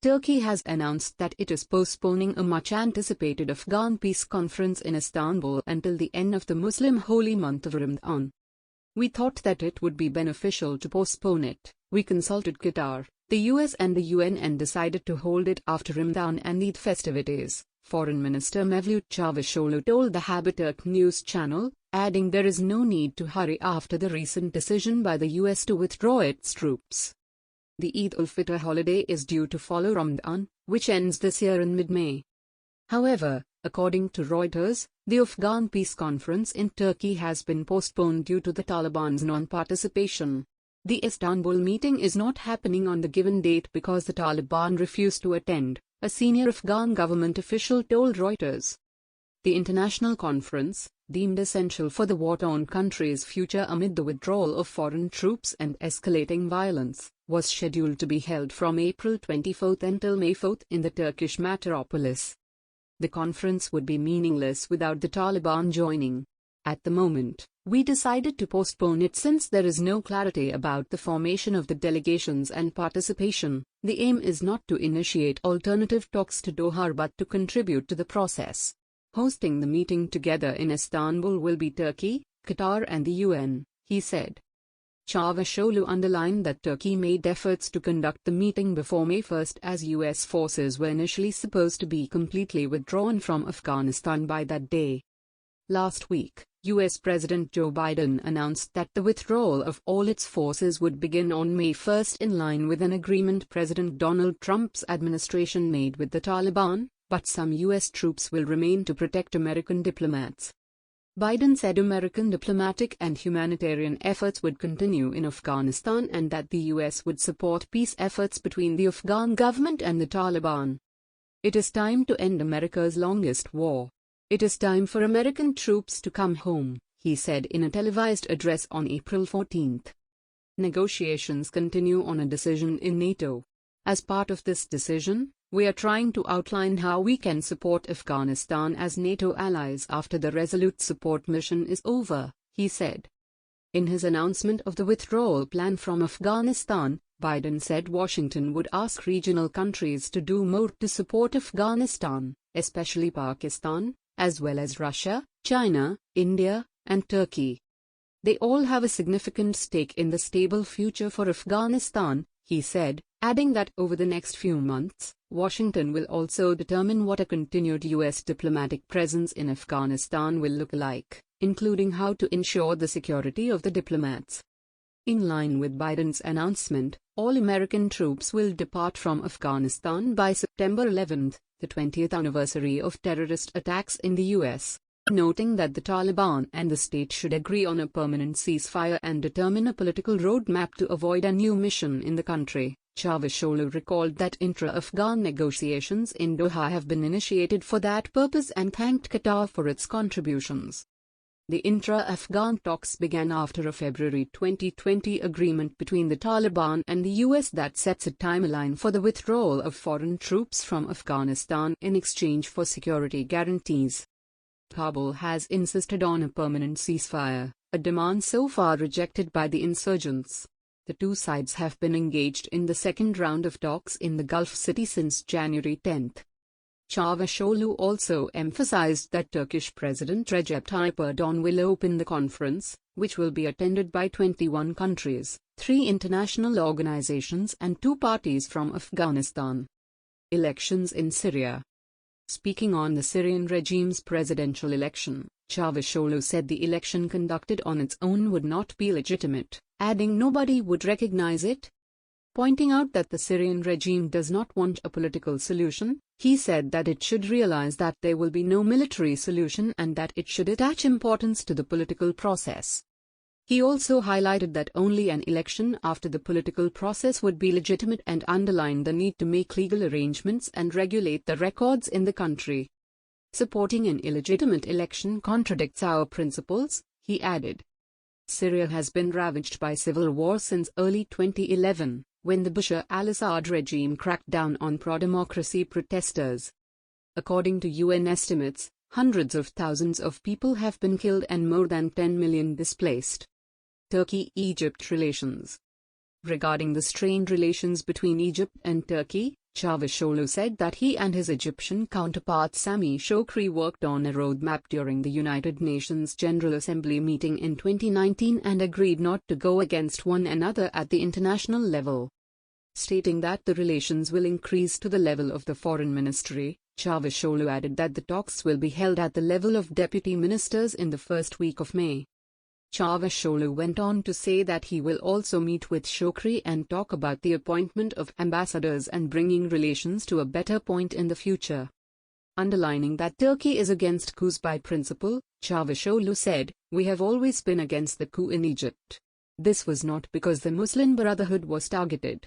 Turkey has announced that it is postponing a much-anticipated Afghan peace conference in Istanbul until the end of the Muslim holy month of Ramadan. We thought that it would be beneficial to postpone it. We consulted Qatar, the US and the UN and decided to hold it after Ramadan and Eid festivities, Foreign Minister Mevlut Çavuşoğlu told the Haberturk news channel, adding there is no need to hurry after the recent decision by the US to withdraw its troops. The Eid al-Fitr holiday is due to follow Ramadan, which ends this year in mid-May. However, according to Reuters, the Afghan peace conference in Turkey has been postponed due to the Taliban's non-participation. The Istanbul meeting is not happening on the given date because the Taliban refused to attend, a senior Afghan government official told Reuters. The international conference, deemed essential for the war-torn country's future amid the withdrawal of foreign troops and escalating violence, was scheduled to be held from April 24 until May 4 in the Turkish metropolis. The conference would be meaningless without the Taliban joining. At the moment, we decided to postpone it since there is no clarity about the formation of the delegations and participation. The aim is not to initiate alternative talks to Doha but to contribute to the process. Hosting the meeting together in Istanbul will be Turkey, Qatar and the UN, he said. Çavuşoğlu underlined that Turkey made efforts to conduct the meeting before May 1 as US forces were initially supposed to be completely withdrawn from Afghanistan by that day. Last week, US President Joe Biden announced that the withdrawal of all its forces would begin on May 1 in line with an agreement President Donald Trump's administration made with the Taliban, but some US troops will remain to protect American diplomats. Biden said American diplomatic and humanitarian efforts would continue in Afghanistan and that the US would support peace efforts between the Afghan government and the Taliban. It is time to end America's longest war. It is time for American troops to come home, he said in a televised address on April 14. Negotiations continue on a decision in NATO. As part of this decision, we are trying to outline how we can support Afghanistan as NATO allies after the Resolute Support mission is over, he said. In his announcement of the withdrawal plan from Afghanistan, Biden said Washington would ask regional countries to do more to support Afghanistan, especially Pakistan, as well as Russia, China, India, and Turkey. They all have a significant stake in the stable future for Afghanistan, he said, adding that over the next few months, Washington will also determine what a continued US diplomatic presence in Afghanistan will look like, including how to ensure the security of the diplomats. In line with Biden's announcement, all American troops will depart from Afghanistan by September 11, the 20th anniversary of terrorist attacks in the US, noting that the Taliban and the state should agree on a permanent ceasefire and determine a political roadmap to avoid a new mission in the country. Çavuşoğlu recalled that intra-Afghan negotiations in Doha have been initiated for that purpose and thanked Qatar for its contributions. The intra-Afghan talks began after a February 2020 agreement between the Taliban and the US that sets a timeline for the withdrawal of foreign troops from Afghanistan in exchange for security guarantees. Kabul has insisted on a permanent ceasefire, a demand so far rejected by the insurgents. The two sides have been engaged in the second round of talks in the Gulf city since January 10. Çavuşoğlu also emphasized that Turkish President Recep Tayyip Erdoğan will open the conference, which will be attended by 21 countries, 3 international organizations and 2 parties from Afghanistan. Elections in Syria. Speaking on the Syrian regime's presidential election, Çavuşoğlu said the election conducted on its own would not be legitimate, adding nobody would recognize it. Pointing out that the Syrian regime does not want a political solution, he said that it should realize that there will be no military solution and that it should attach importance to the political process. He also highlighted that only an election after the political process would be legitimate and underlined the need to make legal arrangements and regulate the records in the country. Supporting an illegitimate election contradicts our principles, he added. Syria has been ravaged by civil war since early 2011, when the Bashar al-Assad regime cracked down on pro-democracy protesters. According to UN estimates, hundreds of thousands of people have been killed and more than 10 million displaced. Turkey-Egypt relations. Regarding the strained relations between Egypt and Turkey, Çavuşoğlu said that he and his Egyptian counterpart Sami Shokri worked on a roadmap during the United Nations General Assembly meeting in 2019 and agreed not to go against one another at the international level. Stating that the relations will increase to the level of the foreign ministry, Çavuşoğlu added that the talks will be held at the level of deputy ministers in the first week of May. Çavuşoğlu went on to say that he will also meet with Shokri and talk about the appointment of ambassadors and bringing relations to a better point in the future. Underlining that Turkey is against coups by principle, Çavuşoğlu said, "We have always been against the coup in Egypt. This was not because the Muslim Brotherhood was targeted.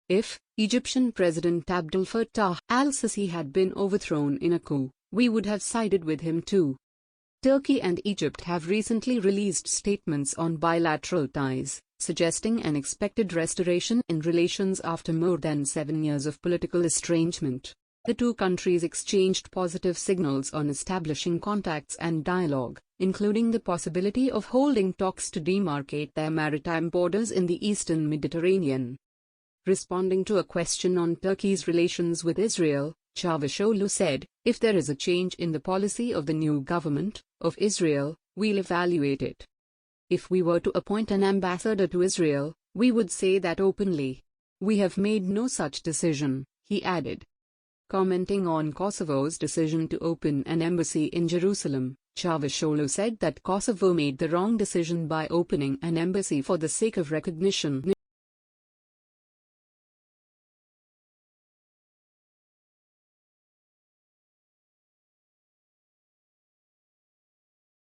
If Egyptian President Abdel Fattah al-Sisi had been overthrown in a coup, we would have sided with him too." Turkey and Egypt have recently released statements on bilateral ties, suggesting an expected restoration in relations after more than 7 years of political estrangement. The two countries exchanged positive signals on establishing contacts and dialogue, including the possibility of holding talks to demarcate their maritime borders in the eastern Mediterranean. Responding to a question on Turkey's relations with Israel, Çavuşoğlu said, "If there is a change in the policy of the new government of Israel, we'll evaluate it. If we were to appoint an ambassador to Israel, we would say that openly. We have made no such decision," he added. Commenting on Kosovo's decision to open an embassy in Jerusalem, Çavuşoğlu said that Kosovo made the wrong decision by opening an embassy for the sake of recognition.